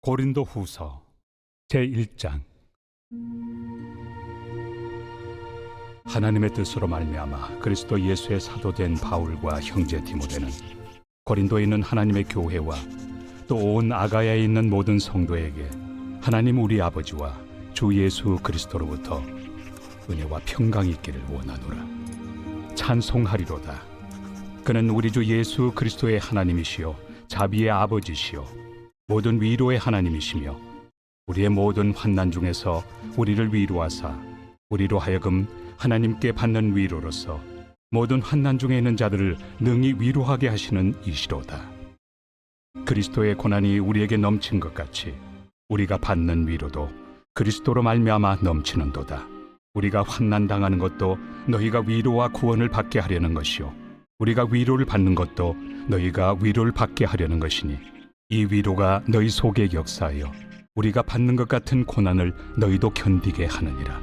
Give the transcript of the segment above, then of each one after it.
고린도 후서 제1장. 하나님의 뜻으로 말미암아 그리스도 예수의 사도된 바울과 형제 디모데는 고린도에 있는 하나님의 교회와 또 온 아가야에 있는 모든 성도에게 하나님 우리 아버지와 주 예수 그리스도로부터 은혜와 평강이 있기를 원하노라. 찬송하리로다. 그는 우리 주 예수 그리스도의 하나님이시요 자비의 아버지시요 모든 위로의 하나님이시며 우리의 모든 환난 중에서 우리를 위로하사 우리로 하여금 하나님께 받는 위로로서 모든 환난 중에 있는 자들을 능히 위로하게 하시는 이시로다. 그리스도의 고난이 우리에게 넘친 것 같이 우리가 받는 위로도 그리스도로 말미암아 넘치는도다. 우리가 환난 당하는 것도 너희가 위로와 구원을 받게 하려는 것이요 우리가 위로를 받는 것도 너희가 위로를 받게 하려는 것이니 이 위로가 너희 속에 역사하여 우리가 받는 것 같은 고난을 너희도 견디게 하느니라.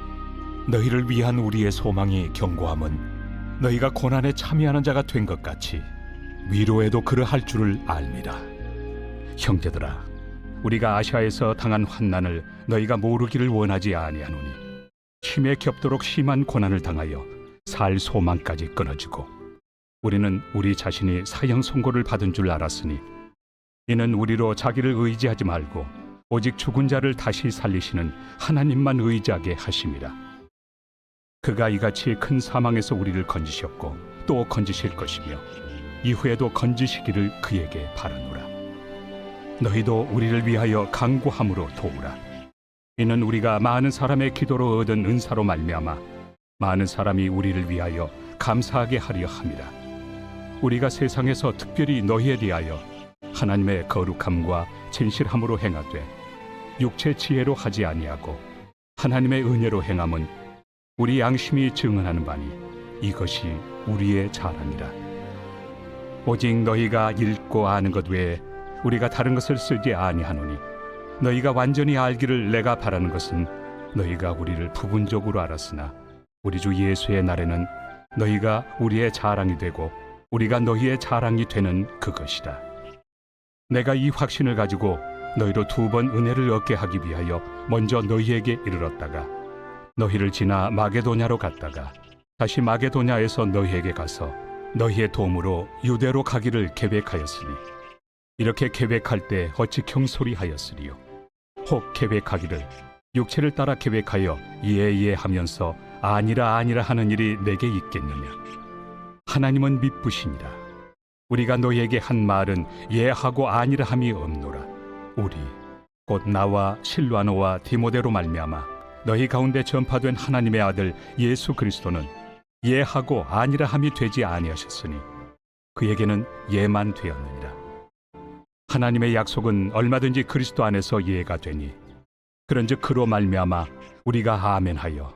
너희를 위한 우리의 소망이 견고함은 너희가 고난에 참여하는 자가 된 것 같이 위로에도 그러할 줄을 알미라. 형제들아, 우리가 아시아에서 당한 환난을 너희가 모르기를 원하지 아니하노니 힘에 겹도록 심한 고난을 당하여 살 소망까지 끊어지고 우리는 우리 자신이 사형 선고를 받은 줄 알았으니 이는 우리로 자기를 의지하지 말고 오직 죽은 자를 다시 살리시는 하나님만 의지하게 하심이라. 그가 이같이 큰 사망에서 우리를 건지셨고 또 건지실 것이며 이후에도 건지시기를 그에게 바라노라. 너희도 우리를 위하여 간구함으로 도우라. 이는 우리가 많은 사람의 기도로 얻은 은사로 말미암아 많은 사람이 우리를 위하여 감사하게 하려 함이라. 우리가 세상에서 특별히 너희에 대하여 하나님의 거룩함과 진실함으로 행하되 육체 지혜로 하지 아니하고 하나님의 은혜로 행함은 우리 양심이 증언하는 바니 이것이 우리의 자랑이라. 오직 너희가 읽고 아는 것 외에 우리가 다른 것을 쓰지 아니하노니 너희가 완전히 알기를 내가 바라는 것은 너희가 우리를 부분적으로 알았으나 우리 주 예수의 날에는 너희가 우리의 자랑이 되고 우리가 너희의 자랑이 되는 그것이다. 내가 이 확신을 가지고 너희로 2번 은혜를 얻게 하기 위하여 먼저 너희에게 이르렀다가 너희를 지나 마게도냐로 갔다가 다시 마게도냐에서 너희에게 가서 너희의 도움으로 유대로 가기를 계획하였으니 이렇게 계획할 때 어찌 경솔이하였으리요. 혹 계획하기를 육체를 따라 계획하여 예예 하면서 아니라 하는 일이 내게 있겠느냐. 하나님은 미쁘시니라. 우리가 너희에게 한 말은 예하고 아니라 함이 없노라. 우리 곧 나와 실와노와 디모데로 말미암아 너희 가운데 전파된 하나님의 아들 예수 그리스도는 예하고 아니라 함이 되지 아니하셨으니 그에게는 예만 되었느니라. 하나님의 약속은 얼마든지 그리스도 안에서 예가 되니 그런즉 그로 말미암아 우리가 아멘하여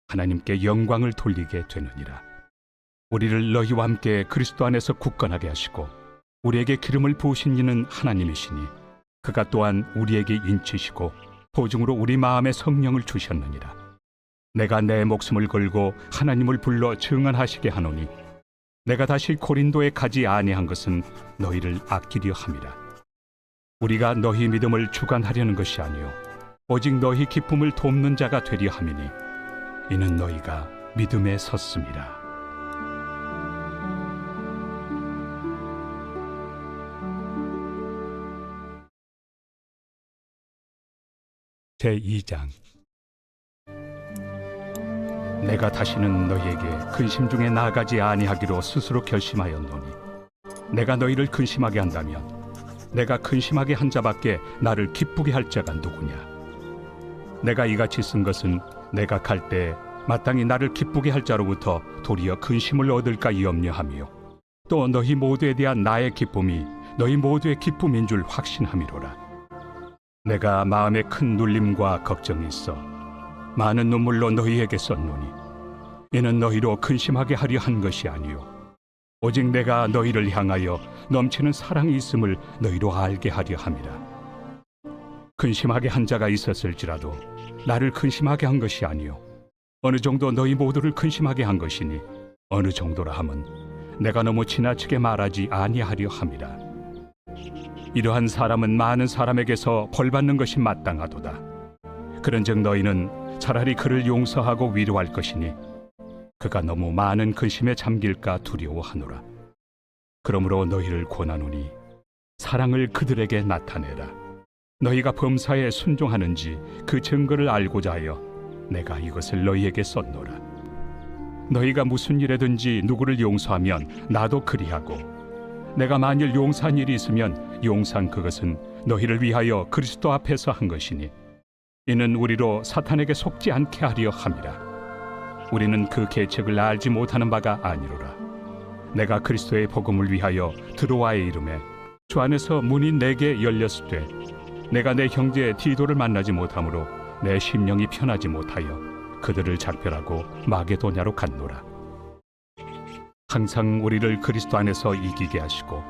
하나님께 영광을 돌리게 되느니라. 우리를 너희와 함께 그리스도 안에서 굳건하게 하시고 우리에게 기름을 부으신 이는 하나님이시니 그가 또한 우리에게 인치시고 보증으로 우리 마음에 성령을 주셨느니라. 내가 내 목숨을 걸고 하나님을 불러 증언하시게 하노니 내가 다시 고린도에 가지 아니한 것은 너희를 아끼려 함이라. 우리가 너희 믿음을 주관하려는 것이 아니요 오직 너희 기쁨을 돕는 자가 되려 함이니 이는 너희가 믿음에 섰음이라. 제2장. 내가 다시는 너희에게 근심 중에 나아가지 아니하기로 스스로 결심하였노니 내가 너희를 근심하게 한다면 내가 근심하게 한 자밖에 나를 기쁘게 할 자가 누구냐. 내가 이같이 쓴 것은 내가 갈 때 마땅히 나를 기쁘게 할 자로부터 도리어 근심을 얻을까 염려하며 또 너희 모두에 대한 나의 기쁨이 너희 모두의 기쁨인 줄 확신함이로라. 내가 마음에 큰 눌림과 걱정이 있어 많은 눈물로 너희에게 썼노니 이는 너희로 근심하게 하려 한 것이 아니요 오직 내가 너희를 향하여 넘치는 사랑이 있음을 너희로 알게 하려 함이라. 근심하게 한 자가 있었을지라도 나를 근심하게 한 것이 아니요 어느 정도 너희 모두를 근심하게 한 것이니 어느 정도라 함은 내가 너무 지나치게 말하지 아니하려 함이라. 이러한 사람은 많은 사람에게서 벌받는 것이 마땅하도다. 그런즉 너희는 차라리 그를 용서하고 위로할 것이니 그가 너무 많은 근심에 잠길까 두려워하노라. 그러므로 너희를 권하노니 사랑을 그들에게 나타내라. 너희가 범사에 순종하는지 그 증거를 알고자 하여 내가 이것을 너희에게 썼노라. 너희가 무슨 일에든지 누구를 용서하면 나도 그리하고, 내가 만일 용서한 일이 있으면 용서한 그것은 너희를 위하여 그리스도 앞에서 한 것이니 이는 우리로 사탄에게 속지 않게 하려 함이라. 우리는 그 계책을 알지 못하는 바가 아니로라. 내가 그리스도의 복음을 위하여 드로아에 이름에 주 안에서 문이 내게 열렸으되 내가 내 형제 디도를 만나지 못하므로 내 심령이 편하지 못하여 그들을 작별하고 마게도냐로 갔노라. 항상 우리를 그리스도 안에서 이기게 하시고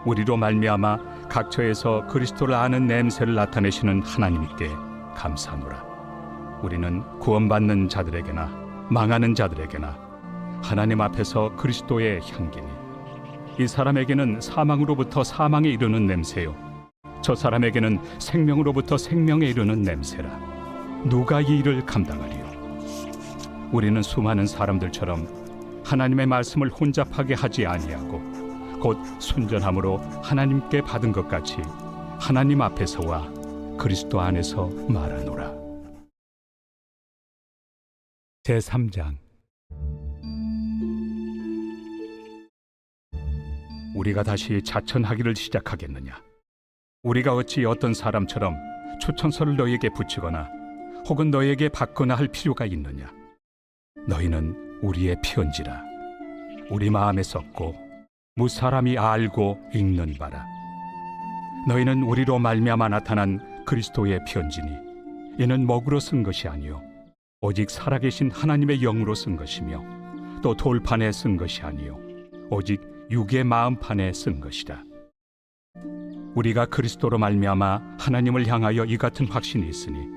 우리로 말미암아 각처에서 그리스도를 아는 냄새를 나타내시는 하나님께 감사하노라. 우리는 구원받는 자들에게나 망하는 자들에게나 하나님 앞에서 그리스도의 향기니 이 사람에게는 사망으로부터 사망에 이르는 냄새요 저 사람에게는 생명으로부터 생명에 이르는 냄새라. 누가 이 일을 감당하리요? 우리는 수많은 사람들처럼 하나님의 말씀을 혼잡하게 하지 아니하고 곧 순전함으로 하나님께 받은 것 같이 하나님 앞에서와 그리스도 안에서 말하노라. 제3장. 우리가 다시 자천하기를 시작하겠느냐? 우리가 어찌 어떤 사람처럼 추천서를 너희에게 붙이거나 혹은 너희에게 받거나 할 필요가 있느냐? 너희는 우리의 편지라. 우리 마음에 썼고 무사람이 알고 읽는 바라. 너희는 우리로 말미암아 나타난 그리스도의 편지니 이는 먹으로 쓴 것이 아니요 오직 살아계신 하나님의 영으로 쓴 것이며 또 돌판에 쓴 것이 아니요 오직 육의 마음판에 쓴 것이다. 우리가 그리스도로 말미암아 하나님을 향하여 이 같은 확신이 있으니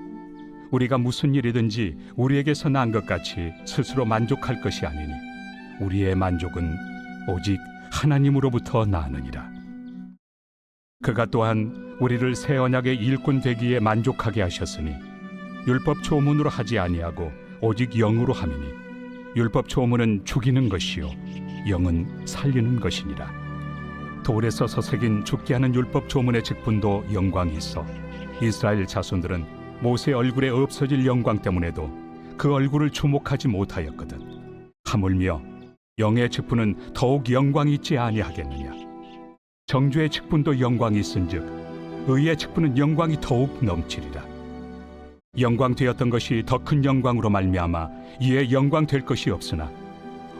우리가 무슨 일이든지 우리에게서 난 것 같이 스스로 만족할 것이 아니니 우리의 만족은 오직 하나님으로부터 나느니라. 그가 또한 우리를 새 언약의 일꾼 되기에 만족하게 하셨으니 율법 조문으로 하지 아니하고 오직 영으로 함이니 율법 조문은 죽이는 것이요 영은 살리는 것이니라. 돌에서 서새긴 죽게 하는 율법 조문의 직분도 영광이 있어 이스라엘 자손들은 모세 얼굴에 없어질 영광 때문에도 그 얼굴을 주목하지 못하였거든. 하물며 영의 직분은 더욱 영광이 있지 아니하겠느냐? 정죄의 직분도 영광이 있은즉 의의 직분은 영광이 더욱 넘치리라. 영광 되었던 것이 더 큰 영광으로 말미암아 이에 영광 될 것이 없으나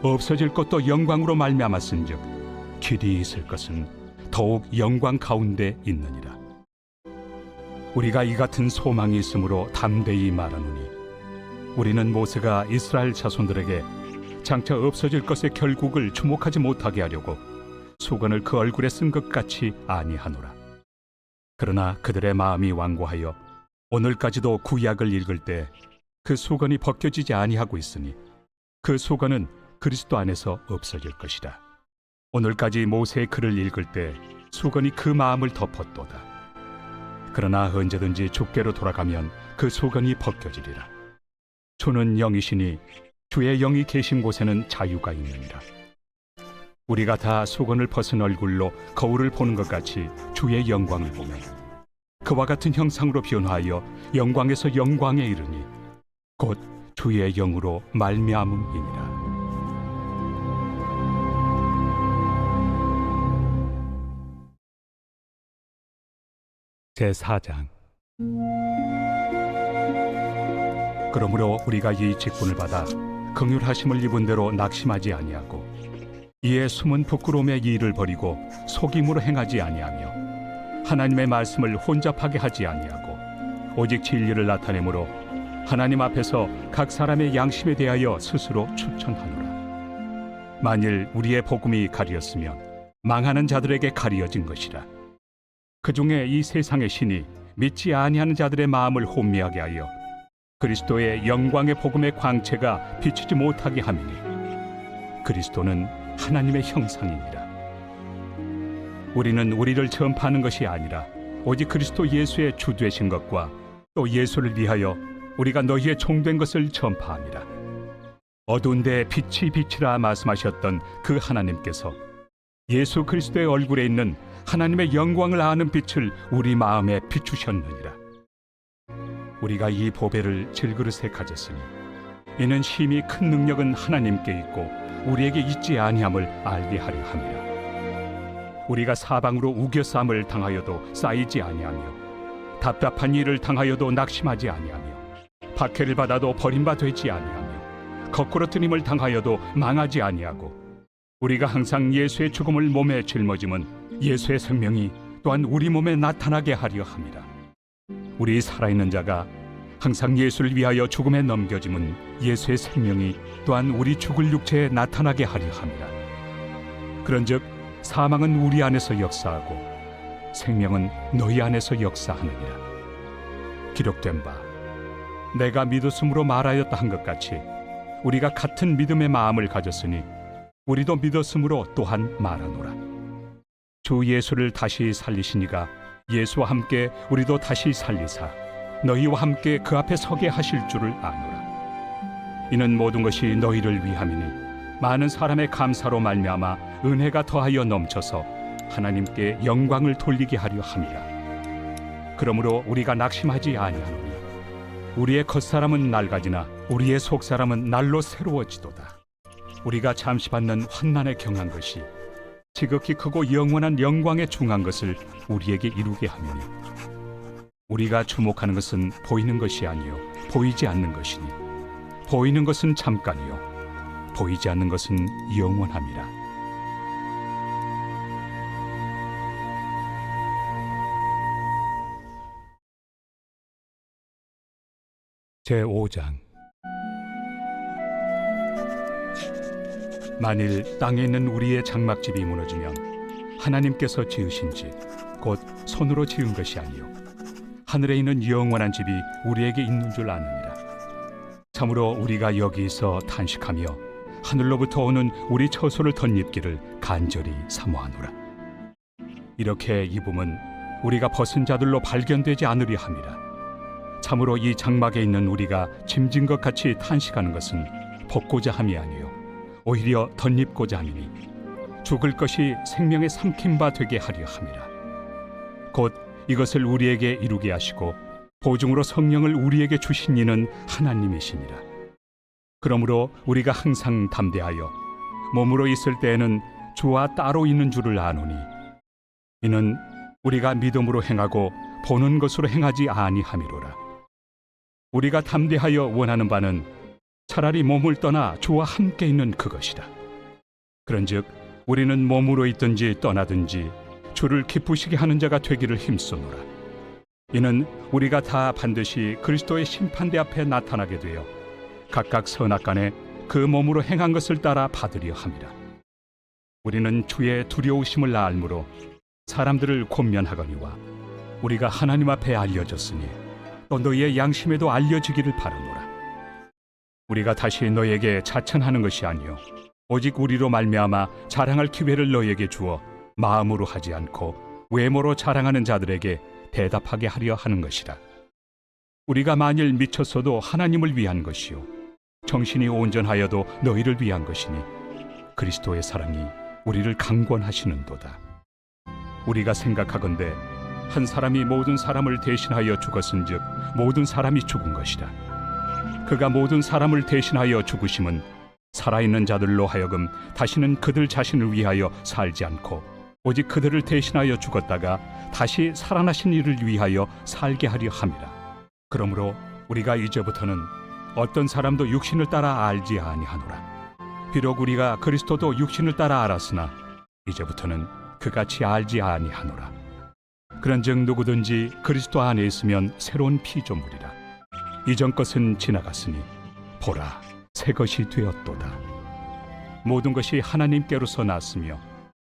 없어질 것도 영광으로 말미암았은즉 길이 있을 것은 더욱 영광 가운데 있느니라. 우리가 이 같은 소망이 있으므로 담대히 말하노니 우리는 모세가 이스라엘 자손들에게 장차 없어질 것의 결국을 주목하지 못하게 하려고 수건을 그 얼굴에 쓴 것 같이 아니하노라. 그러나 그들의 마음이 완고하여 오늘까지도 구약을 읽을 때 그 수건이 벗겨지지 아니하고 있으니 그 수건은 그리스도 안에서 없어질 것이다. 오늘까지 모세의 글을 읽을 때 수건이 그 마음을 덮었도다. 그러나 언제든지 주께로 돌아가면 그 수건이 벗겨지리라. 주는 영이시니 주의 영이 계신 곳에는 자유가 있느니라. 우리가 다 수건을 벗은 얼굴로 거울을 보는 것 같이 주의 영광을 보면 그와 같은 형상으로 변화하여 영광에서 영광에 이르니 곧 주의 영으로 말미암음이니라. 제4장. 그러므로 우리가 이 직분을 받아 긍휼하심을 입은 대로 낙심하지 아니하고 이에 숨은 부끄러움의 일을 버리고 속임으로 행하지 아니하며 하나님의 말씀을 혼잡하게 하지 아니하고 오직 진리를 나타내므로 하나님 앞에서 각 사람의 양심에 대하여 스스로 추천하노라. 만일 우리의 복음이 가리었으면 망하는 자들에게 가리어진 것이라. 그 중에 이 세상의 신이 믿지 아니하는 자들의 마음을 혼미하게 하여 그리스도의 영광의 복음의 광채가 비치지 못하게 함이니 그리스도는 하나님의 형상이니라. 우리는 우리를 전파하는 것이 아니라 오직 그리스도 예수의 주 되신 것과 또 예수를 위하여 우리가 너희의 종된 것을 전파함이라. 어두운 데 빛이 비치라 말씀하셨던 그 하나님께서 예수 그리스도의 얼굴에 있는 하나님의 영광을 아는 빛을 우리 마음에 비추셨느니라. 우리가 이 보배를 질그릇에 가졌으니 이는 심히 큰 능력은 하나님께 있고 우리에게 있지 아니함을 알게 하려 함이라. 우리가 사방으로 우겨싸움을 당하여도 쌓이지 아니하며 답답한 일을 당하여도 낙심하지 아니하며 박해를 받아도 버림받지 아니하며 거꾸로 뜨림을 당하여도 망하지 아니하고 우리가 항상 예수의 죽음을 몸에 짊어짐은 예수의 생명이 또한 우리 몸에 나타나게 하려 함이라. 우리 살아있는 자가 항상 예수를 위하여 죽음에 넘겨짐은 예수의 생명이 또한 우리 죽을 육체에 나타나게 하려 함이라. 그런즉 사망은 우리 안에서 역사하고 생명은 너희 안에서 역사하느니라. 기록된 바 내가 믿었으므로 말하였다 한 것 같이 우리가 같은 믿음의 마음을 가졌으니 우리도 믿었으므로 또한 말하노라. 주 예수를 다시 살리시니가 예수와 함께 우리도 다시 살리사 너희와 함께 그 앞에 서게 하실 줄을 아노라. 이는 모든 것이 너희를 위함이니 많은 사람의 감사로 말미암아 은혜가 더하여 넘쳐서 하나님께 영광을 돌리게 하려 함이라. 그러므로 우리가 낙심하지 아니하노니 우리의 겉사람은 낡아지나 우리의 속사람은 날로 새로워지도다. 우리가 잠시 받는 환난에 경한 것이 지극히 크고 영원한 영광에 중한 것을 우리에게 이루게 하느니 우리가 주목하는 것은 보이는 것이 아니요 보이지 않는 것이니 보이는 것은 잠깐이요 보이지 않는 것은 영원함이라. 제5장. 만일 땅에 있는 우리의 장막집이 무너지면 하나님께서 지으신 집 곧 손으로 지은 것이 아니요 하늘에 있는 영원한 집이 우리에게 있는 줄 아느니라. 참으로 우리가 여기서 탄식하며 하늘로부터 오는 우리 처소를 덧입기를 간절히 사모하노라. 이렇게 입음은 우리가 벗은 자들로 발견되지 않으려 함이라. 참으로 이 장막에 있는 우리가 짐진 것 같이 탄식하는 것은 벗고자 함이 아니요 오히려 덧입고자 함이니 죽을 것이 생명의 삼킴바 되게 하려 함이라. 곧 이것을 우리에게 이루게 하시고 보증으로 성령을 우리에게 주신 이는 하나님이시니라. 그러므로 우리가 항상 담대하여 몸으로 있을 때에는 주와 따로 있는 줄을 아노니 이는 우리가 믿음으로 행하고 보는 것으로 행하지 아니함이로라. 우리가 담대하여 원하는 바는 차라리 몸을 떠나 주와 함께 있는 그것이라. 그런즉 우리는 몸으로 있든지 떠나든지 주를 기쁘시게 하는 자가 되기를 힘쓰노라. 이는 우리가 다 반드시 그리스도의 심판대 앞에 나타나게 되어 각각 선악간에 그 몸으로 행한 것을 따라 받으려 함이라. 우리는 주의 두려우심을 알므로 사람들을 권면하거니와 우리가 하나님 앞에 알려졌으니 또 너희의 양심에도 알려지기를 바라노라. 우리가 다시 너희에게 자천하는 것이 아니요 오직 우리로 말미암아 자랑할 기회를 너희에게 주어 마음으로 하지 않고 외모로 자랑하는 자들에게 대답하게 하려 하는 것이라. 우리가 만일 미쳤어도 하나님을 위한 것이요 정신이 온전하여도 너희를 위한 것이니 그리스도의 사랑이 우리를 강권하시는도다. 우리가 생각하건대 한 사람이 모든 사람을 대신하여 죽었은즉 모든 사람이 죽은 것이라. 그가 모든 사람을 대신하여 죽으심은 살아있는 자들로 하여금 다시는 그들 자신을 위하여 살지 않고 오직 그들을 대신하여 죽었다가 다시 살아나신 이를 위하여 살게 하려 함이라. 그러므로 우리가 이제부터는 어떤 사람도 육신을 따라 알지 아니하노라. 비록 우리가 그리스도도 육신을 따라 알았으나 이제부터는 그같이 알지 아니하노라. 그런즉 누구든지 그리스도 안에 있으면 새로운 피조물이라. 이전 것은 지나갔으니 보라 새 것이 되었도다. 모든 것이 하나님께로서 났으며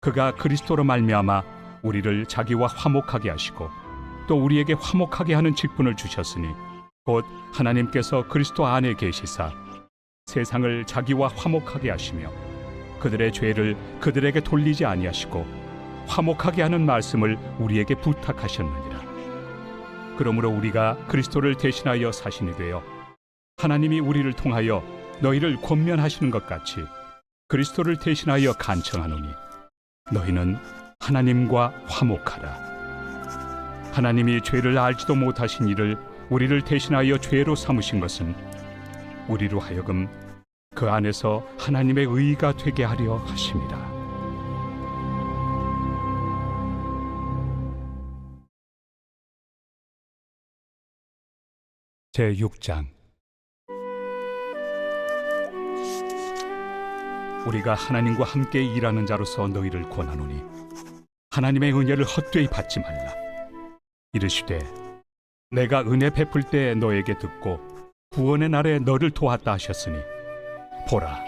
그가 그리스도로 말미암아 우리를 자기와 화목하게 하시고 또 우리에게 화목하게 하는 직분을 주셨으니 곧 하나님께서 그리스도 안에 계시사 세상을 자기와 화목하게 하시며 그들의 죄를 그들에게 돌리지 아니하시고 화목하게 하는 말씀을 우리에게 부탁하셨느니라. 그러므로 우리가 그리스도를 대신하여 사신이 되어 하나님이 우리를 통하여 너희를 권면하시는 것 같이 그리스도를 대신하여 간청하노니 너희는 하나님과 화목하라. 하나님이 죄를 알지도 못하신 이를 우리를 대신하여 죄로 삼으신 것은 우리로 하여금 그 안에서 하나님의 의가 되게 하려 하심이라. 제6장. 우리가 하나님과 함께 일하는 자로서 너희를 권하노니 하나님의 은혜를 헛되이 받지 말라. 이르시되 내가 은혜 베풀 때 너에게 듣고 구원의 날에 너를 도왔다 하셨으니 보라,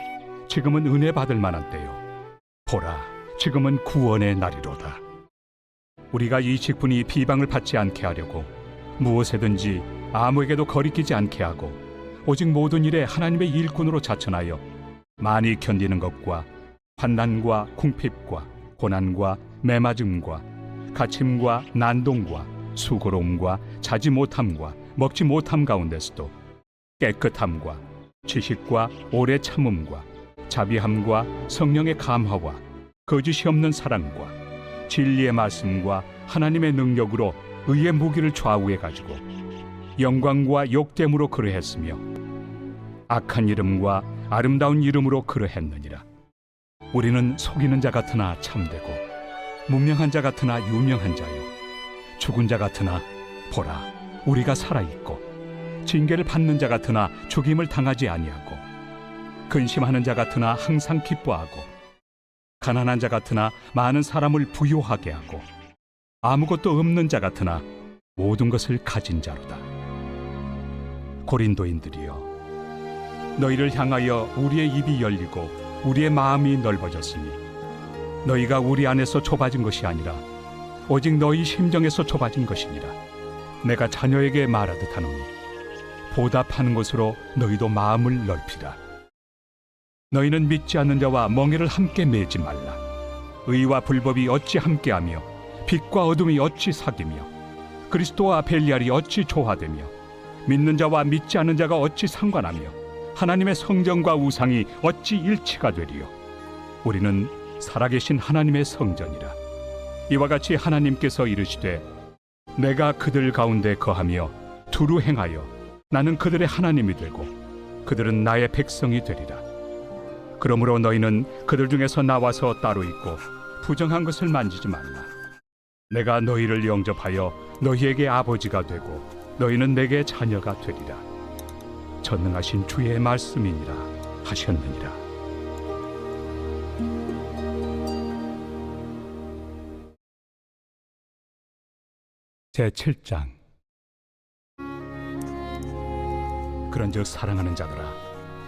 지금은 은혜 받을 만한 때요, 보라, 지금은 구원의 날이로다. 우리가 이 직분이 비방을 받지 않게 하려고 무엇에든지 아무에게도 거리끼지 않게 하고 오직 모든 일에 하나님의 일꾼으로 자천하여 많이 견디는 것과 환난과 궁핍과 고난과 매맞음과 갇힘과 난동과 수고로움과 자지 못함과 먹지 못함 가운데서도 깨끗함과 지식과 오래 참음과 자비함과 성령의 감화와 거짓이 없는 사랑과 진리의 말씀과 하나님의 능력으로 의의 무기를 좌우해 가지고 영광과 욕됨으로 그러했으며 악한 이름과 아름다운 이름으로 그러했느니라. 우리는 속이는 자 같으나 참되고 문명한 자 같으나 유명한 자요, 죽은 자 같으나 보라 우리가 살아있고 징계를 받는 자 같으나 죽임을 당하지 아니하고 근심하는 자 같으나 항상 기뻐하고 가난한 자 같으나 많은 사람을 부요하게 하고 아무것도 없는 자 같으나 모든 것을 가진 자로다. 고린도인들이여, 너희를 향하여 우리의 입이 열리고 우리의 마음이 넓어졌으니 너희가 우리 안에서 좁아진 것이 아니라 오직 너희 심정에서 좁아진 것이니라. 내가 자녀에게 말하듯 하노니 보답하는 것으로 너희도 마음을 넓히라. 너희는 믿지 않는 자와 멍에를 함께 매지 말라. 의와 불법이 어찌 함께하며 빛과 어둠이 어찌 사귀며 그리스도와 벨리알이 어찌 조화되며 믿는 자와 믿지 않는 자가 어찌 상관하며 하나님의 성전과 우상이 어찌 일치가 되리요. 우리는 살아계신 하나님의 성전이라. 이와 같이 하나님께서 이르시되 내가 그들 가운데 거하며 두루 행하여 나는 그들의 하나님이 되고 그들은 나의 백성이 되리라. 그러므로 너희는 그들 중에서 나와서 따로 있고 부정한 것을 만지지 말라. 내가 너희를 영접하여 너희에게 아버지가 되고 너희는 내게 자녀가 되리라. 전능하신 주의 말씀이니라 하셨느니라. 제7장. 그런즉 사랑하는 자들아,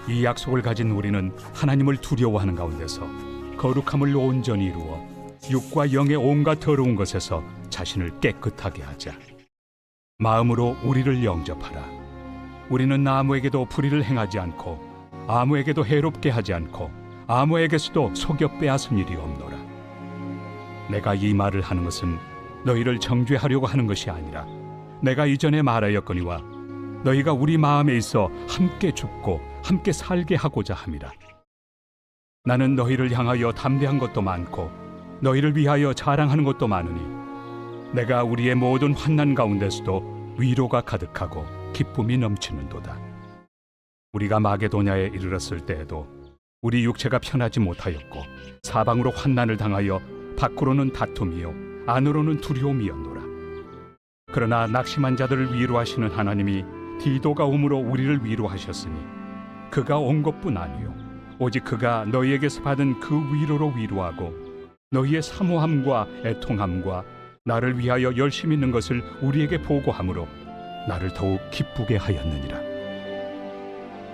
이 약속을 가진 우리는 하나님을 두려워하는 가운데서 거룩함을 온전히 이루어 육과 영의 온갖 더러운 것에서 자신을 깨끗하게 하자. 마음으로 우리를 영접하라. 우리는 아무에게도 불의를 행하지 않고 아무에게도 해롭게 하지 않고 아무에게서도 속여 빼앗은 일이 없노라. 내가 이 말을 하는 것은 너희를 정죄하려고 하는 것이 아니라 내가 이전에 말하였거니와 너희가 우리 마음에 있어 함께 죽고 함께 살게 하고자 함이라. 나는 너희를 향하여 담대한 것도 많고 너희를 위하여 자랑하는 것도 많으니 내가 우리의 모든 환난 가운데서도 위로가 가득하고 기쁨이 넘치는도다. 우리가 마게도냐에 이르렀을 때에도 우리 육체가 편하지 못하였고 사방으로 환난을 당하여 밖으로는 다툼이요 안으로는 두려움이었노라. 그러나 낙심한 자들을 위로하시는 하나님이 디도가 옴으로 우리를 위로하셨으니 그가 온 것뿐 아니요 오직 그가 너희에게서 받은 그 위로로 위로하고 너희의 사모함과 애통함과 나를 위하여 열심히 있는 것을 우리에게 보고함으로 나를 더욱 기쁘게 하였느니라.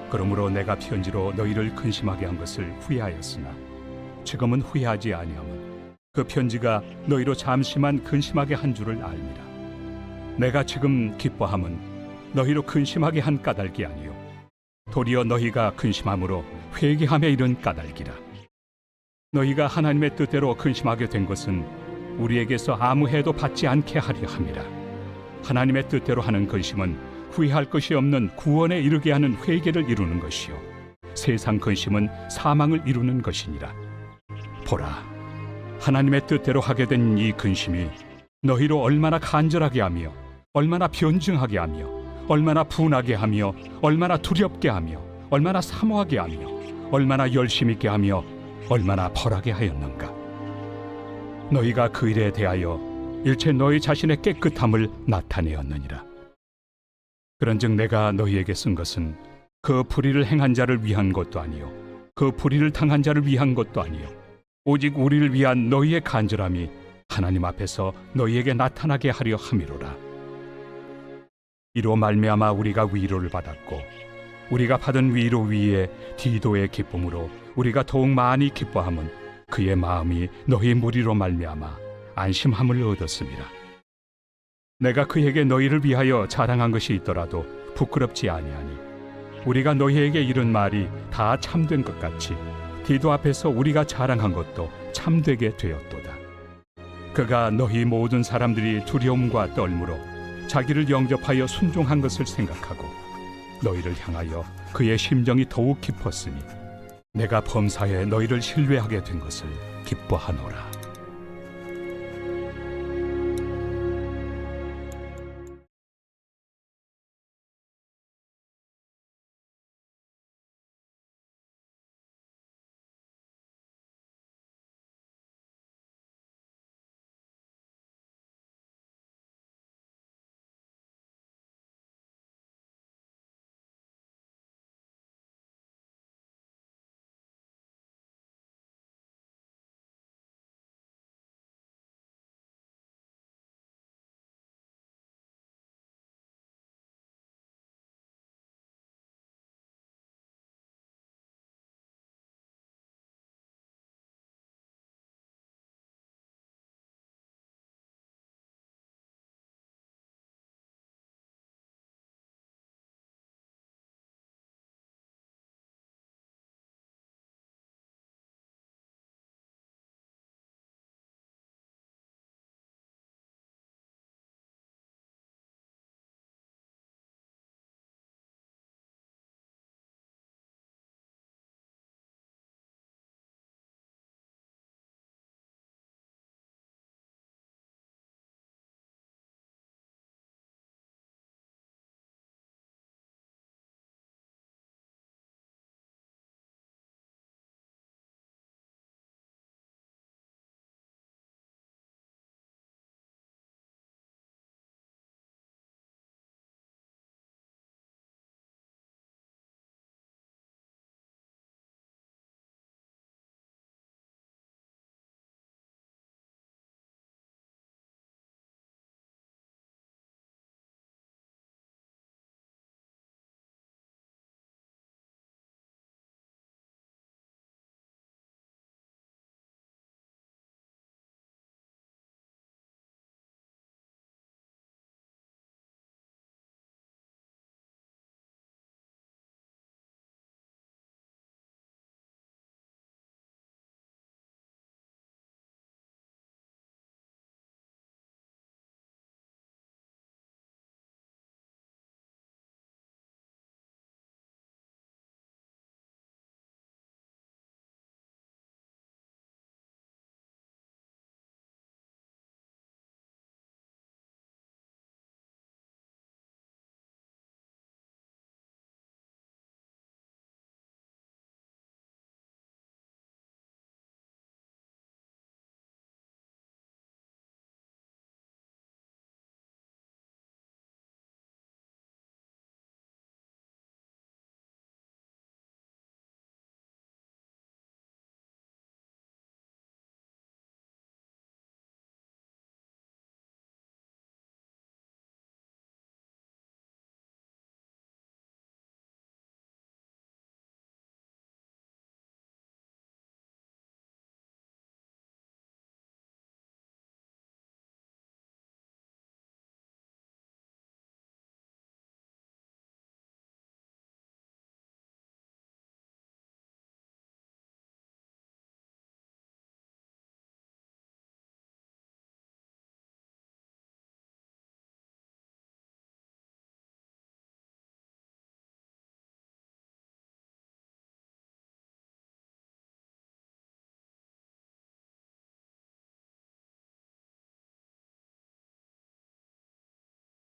그러므로 내가 편지로 너희를 근심하게 한 것을 후회하였으나 지금은 후회하지 아니함은 그 편지가 너희로 잠시만 근심하게 한 줄을 알미라. 내가 지금 기뻐함은 너희로 근심하게 한 까닭이 아니요 도리어 너희가 근심함으로 회개함에 이른 까닭이라. 너희가 하나님의 뜻대로 근심하게 된 것은 우리에게서 아무 해도 받지 않게 하려 함이라. 하나님의 뜻대로 하는 근심은 후회할 것이 없는 구원에 이르게 하는 회개를 이루는 것이요 세상 근심은 사망을 이루는 것이니라. 보라, 하나님의 뜻대로 하게 된 이 근심이 너희로 얼마나 간절하게 하며 얼마나 변증하게 하며 얼마나 분하게 하며 얼마나 두렵게 하며 얼마나 사모하게 하며 얼마나 열심 있게 하며 얼마나 벌하게 하였는가. 너희가 그 일에 대하여 일체 너희 자신의 깨끗함을 나타내었느니라. 그런즉 내가 너희에게 쓴 것은 그 불의를 행한 자를 위한 것도 아니요 그 불의를 당한 자를 위한 것도 아니요 오직 우리를 위한 너희의 간절함이 하나님 앞에서 너희에게 나타나게 하려 함이로라. 이로 말미암아 우리가 위로를 받았고 우리가 받은 위로 위에 디도의 기쁨으로 우리가 더욱 많이 기뻐함은 그의 마음이 너희 무리로 말미암아 안심함을 얻었습니다. 내가 그에게 너희를 위하여 자랑한 것이 있더라도 부끄럽지 아니하니 우리가 너희에게 이른 말이 다 참된 것 같이 디도 앞에서 우리가 자랑한 것도 참되게 되었도다. 그가 너희 모든 사람들이 두려움과 떨므로 자기를 영접하여 순종한 것을 생각하고 너희를 향하여 그의 심정이 더욱 깊었으니 내가 범사에 너희를 신뢰하게 된 것을 기뻐하노라.